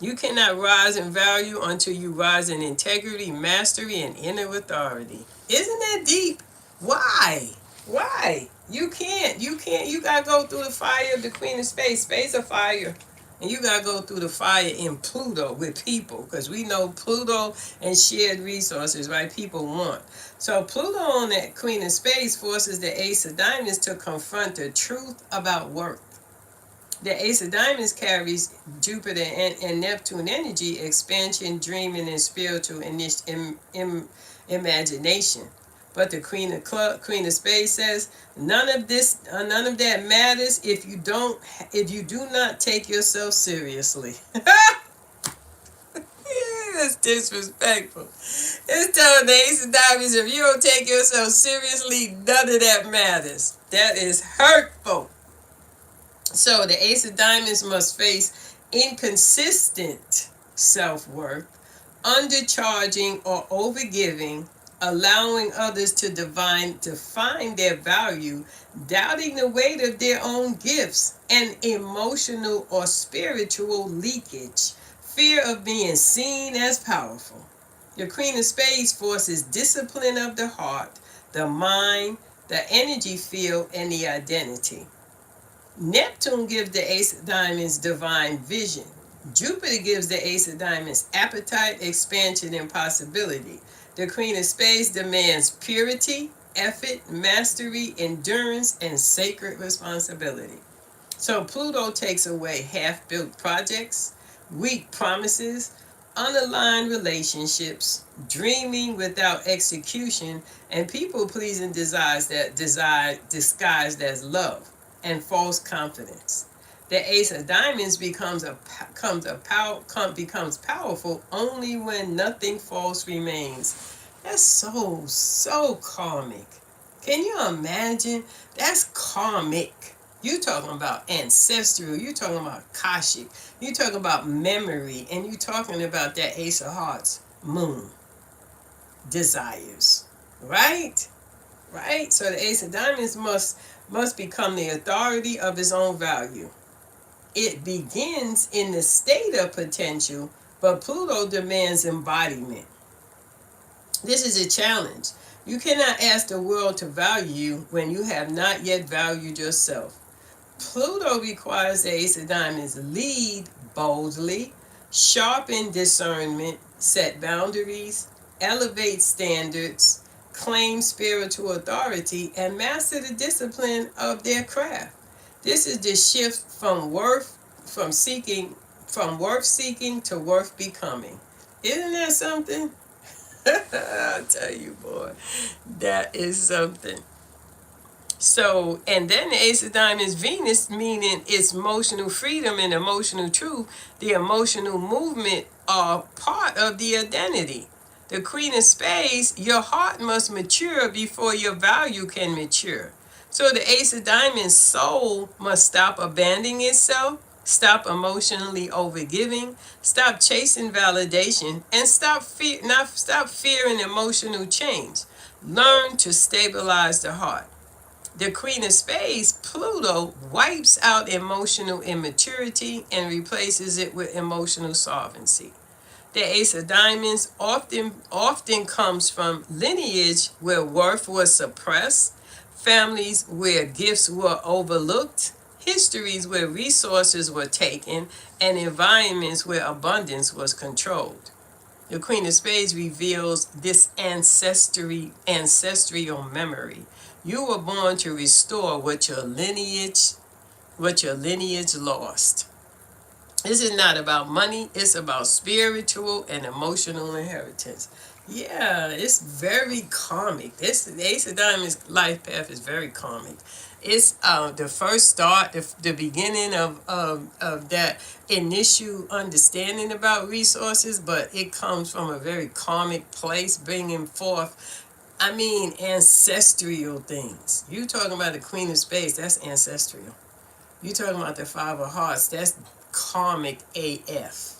You cannot rise in value until you rise in integrity, mastery, and inner authority. Isn't that deep? Why? Why? You can't. You gotta go through the fire of the Queen of Spades. Spades are fire. And you gotta go through the fire in Pluto with people, because we know Pluto and shared resources, right? People want. So Pluto on that Queen of Spades forces the Ace of Diamonds to confront the truth about worth. The Ace of Diamonds carries Jupiter and Neptune energy, expansion, dreaming, and spiritual imagination. But the Queen of Spades says, none of that matters if you do not take yourself seriously. That's disrespectful. It's telling the Ace of Diamonds, if you don't take yourself seriously, none of that matters. That is hurtful. So the Ace of Diamonds must face inconsistent self-worth, undercharging or overgiving, allowing others to define their value, doubting the weight of their own gifts, and emotional or spiritual leakage, fear of being seen as powerful. The Queen of Spades forces discipline of the heart, the mind, the energy field, and the identity. Neptune gives the Ace of Diamonds divine vision. Jupiter gives the Ace of Diamonds appetite, expansion, and possibility. The Queen of Spades demands purity, effort, mastery, endurance, and sacred responsibility. So Pluto takes away half-built projects, weak promises, unaligned relationships, dreaming without execution, and people-pleasing desires disguised as love and false confidence. The Ace of Diamonds becomes powerful only when nothing false remains. That's so karmic. Can you imagine? That's karmic. You talking about ancestral. You talking about Akashic. You talking about memory, and you talking about that Ace of Hearts, moon, desires, right? Right. So the Ace of Diamonds must become the authority of its own value. It begins in the state of potential, but Pluto demands embodiment. This is a challenge. You cannot ask the world to value you when you have not yet valued yourself. Pluto requires the Ace of Diamonds lead boldly, sharpen discernment, set boundaries, elevate standards, claim spiritual authority, and master the discipline of their craft. This is the shift from worth seeking to worth becoming. Isn't that something? I tell you, boy, that is something. So, and then the Ace of Diamonds, Venus, meaning it's emotional freedom and emotional truth. The emotional movement are part of the identity. The Queen of Spades, your heart must mature before your value can mature. So the Ace of Diamonds soul must stop abandoning itself, stop emotionally overgiving, stop chasing validation, and stop fearing emotional change. Learn to stabilize the heart. The Queen of Spades, Pluto, wipes out emotional immaturity and replaces it with emotional solvency. The Ace of Diamonds often comes from lineage where worth was suppressed, families where gifts were overlooked, histories where resources were taken, and environments where abundance was controlled. The Queen of Spades reveals this ancestral memory. You were born to restore what your lineage lost. This is not about money, it's about spiritual and emotional inheritance. Yeah, it's very karmic. This the Ace of Diamonds life path is very karmic. It's the first start, the beginning of that initial understanding about resources, but it comes from a very karmic place, bringing forth, I mean, ancestral things. You talking about the Queen of Spades, that's ancestral. You talking about the Five of Hearts, that's karmic AF.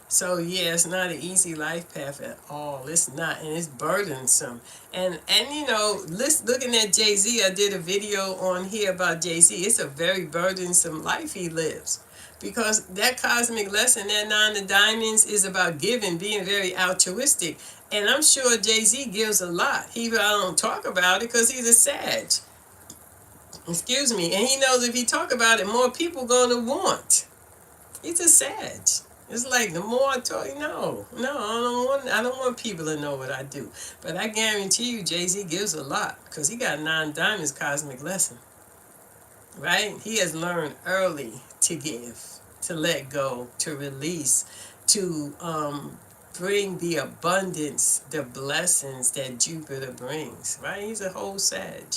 So yeah, it's not an easy life path at all. It's not, and it's burdensome. And looking at Jay-Z, I did a video on here about Jay-Z. It's a very burdensome life he lives. Because that cosmic lesson, that Nine of Diamonds, is about giving, being very altruistic. And I'm sure Jay-Z gives a lot. He don't talk about it because he's a Sag. Excuse me. And he knows if he talk about it, more people going to want. He's a Sag. It's like the more I talk, I don't want people to know what I do. But I guarantee you, Jay-Z gives a lot because he got 9 diamonds cosmic lesson, right? He has learned early to give, to let go, to release, to bring the abundance, the blessings that Jupiter brings, right? He's a whole Sag.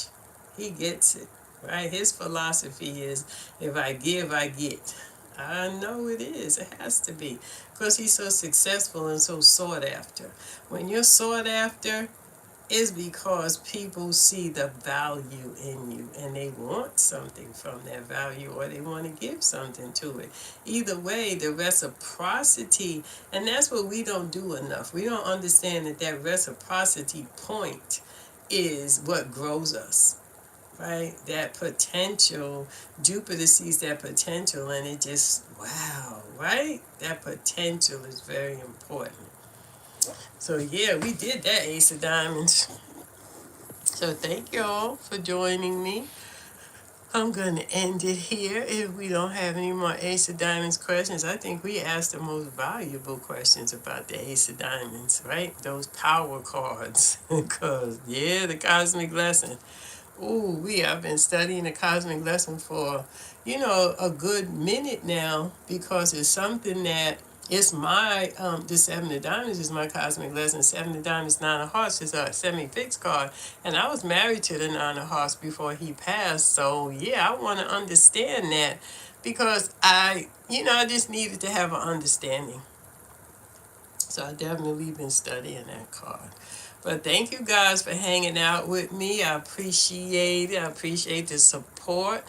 He gets it, right? His philosophy is, if I give, I get. I know it is. It has to be. Because he's so successful and so sought after. When you're sought after, it's because people see the value in you and they want something from that value, or they want to give something to it. Either way, the reciprocity, and that's what we don't do enough. We don't understand that reciprocity point is what grows us. Right? That potential, Jupiter sees that potential and it just, wow, right? That potential is very important. So yeah, we did that, Ace of Diamonds. So thank y'all for joining me. I'm going to end it here if we don't have any more Ace of Diamonds questions. I think we asked the most valuable questions about the Ace of Diamonds, right? Those power cards. Because, yeah, the cosmic lesson. Ooh, we have been studying the cosmic lesson for, a good minute now, because it's something that it's my, the Seven of Diamonds is my cosmic lesson. Seven of Diamonds, Nine of Hearts is a semi-fixed card. And I was married to the Nine of Hearts before he passed. So, yeah, I want to understand that because I just needed to have an understanding. So I definitely been studying that card. But thank you guys for hanging out with me. I appreciate it. I appreciate the support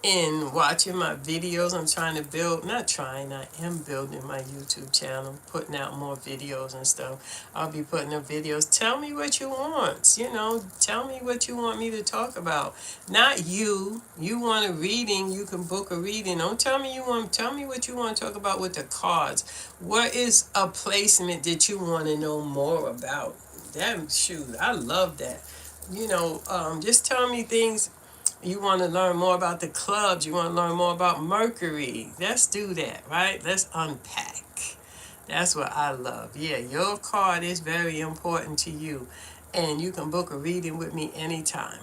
in watching my videos. I'm trying to build, not trying, I am building my YouTube channel, putting out more videos and stuff. I'll be putting up videos. Tell me what you want, tell me what you want me to talk about. Not you. You want a reading, you can book a reading. Don't tell me tell me what you want to talk about with the cards. What is a placement that you want to know more about? That, shoot, I love that. Just tell me things. You want to learn more about the clubs. You want to learn more about Mercury. Let's do that, right? Let's unpack. That's what I love. Yeah, your card is very important to you. And you can book a reading with me anytime.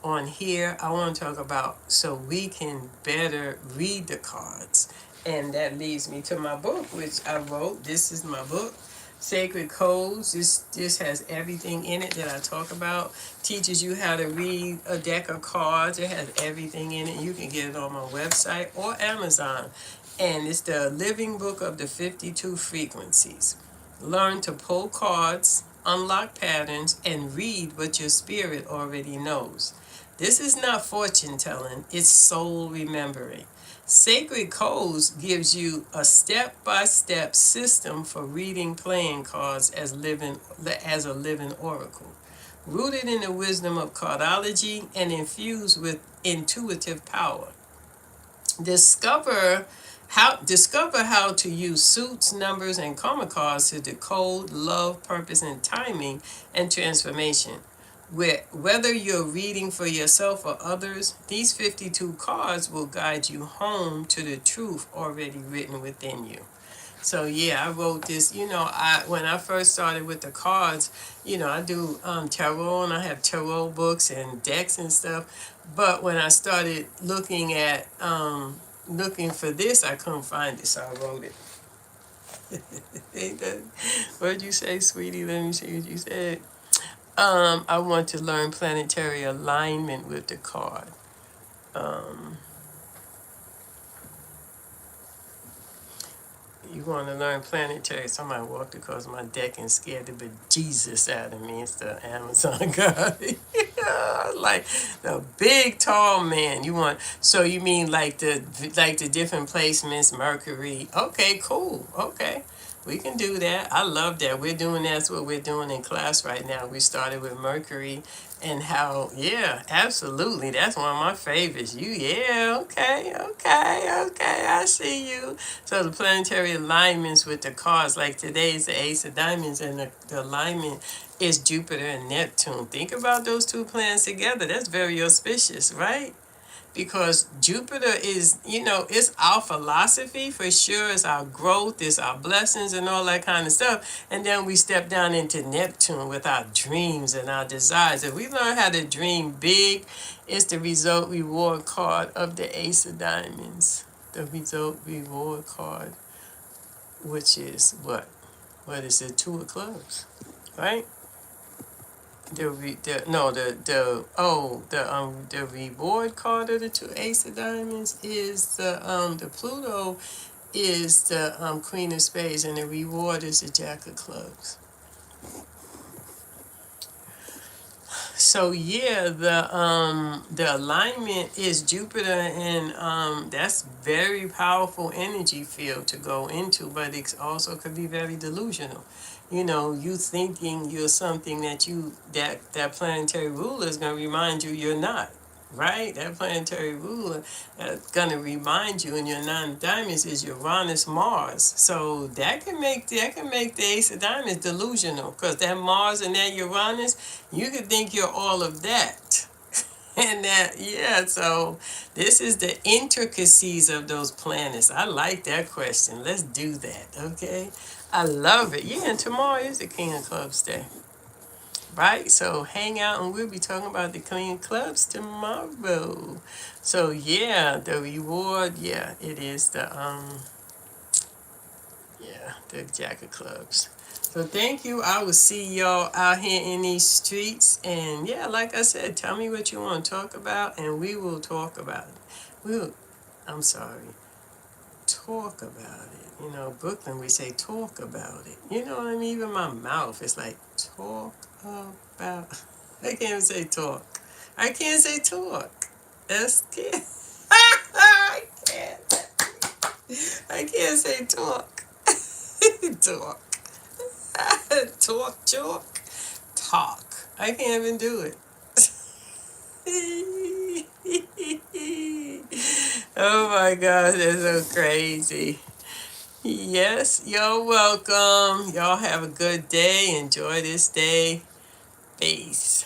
On here, I want to talk about so we can better read the cards. And that leads me to my book, which I wrote. This is my book. Sacred Codes. This has everything in it that I talk about. Teaches you how to read a deck of cards. It has everything in it. You can get it on my website or Amazon. And it's the living book of the 52 frequencies. Learn to pull cards, unlock patterns, and read what your spirit already knows. This is not fortune telling, it's soul remembering. Sacred Codes gives you a step-by-step system for reading playing cards as a living oracle, rooted in the wisdom of cardology and infused with intuitive power. Discover how to use suits, numbers, and karma cards to decode love, purpose, and timing and transformation. Whether you're reading for yourself or others, these 52 cards will guide you home to the truth already written within you. So yeah, I wrote this. When I first started with the cards, I do tarot, and I have tarot books and decks and stuff. But when I started looking for this, I couldn't find it, so I wrote it. What'd you say, sweetie? Let me see what you said. I want to learn planetary alignment with the card. You want to learn planetary? Somebody walked across my deck and scared the bejesus out of me. It's the Amazon guy. Like the big tall man. So you mean like the different placements, Mercury? Okay, cool. Okay. We can do that. I love that. That's what we're doing in class right now. We started with Mercury and how, yeah, absolutely. That's one of my favorites. Okay, I see you. So the planetary alignments with the cards, like today is the Ace of Diamonds, and the alignment is Jupiter and Neptune. Think about those two planets together. That's very auspicious, right? Because Jupiter is, it's our philosophy for sure. It's our growth, it's our blessings and all that kind of stuff. And then we step down into Neptune with our dreams and our desires. If we learn how to dream big, it's the result reward card of the Ace of Diamonds. The result reward card, which is what? What is it? Two of Clubs, right? The reward card of the two Ace of Diamonds is the Pluto is the Queen of Spades, and the reward is the Jack of Clubs. So yeah, the alignment is Jupiter, and that's very powerful energy field to go into, but it also could be very delusional. You thinking you're something that planetary ruler is going to remind you you're not. Right? That planetary ruler that's going to remind you, and your nine of diamonds is Uranus Mars. So that can make the Ace of Diamonds delusional, because that Mars and that Uranus, you could think you're all of that. And so this is the intricacies of those planets. I like that question. Let's do that, okay? I love it. Yeah, and tomorrow is the King of Clubs Day. Right? So hang out, and we'll be talking about the King of Clubs tomorrow. So yeah, the reward, it is the Jack of Clubs. So thank you. I will see y'all out here in these streets. And yeah, like I said, tell me what you want to talk about, and we will talk about it. I'm sorry. Talk about it. Brooklyn, we say talk about it. You know what I mean? Even my mouth is like talk about. I can't even say talk. I can't say talk. Can't. I can't. I can't say talk. Talk. Talk. I can't even do it. Oh my gosh, that's so crazy. Yes, you're welcome. Y'all have a good day. Enjoy this day. Peace.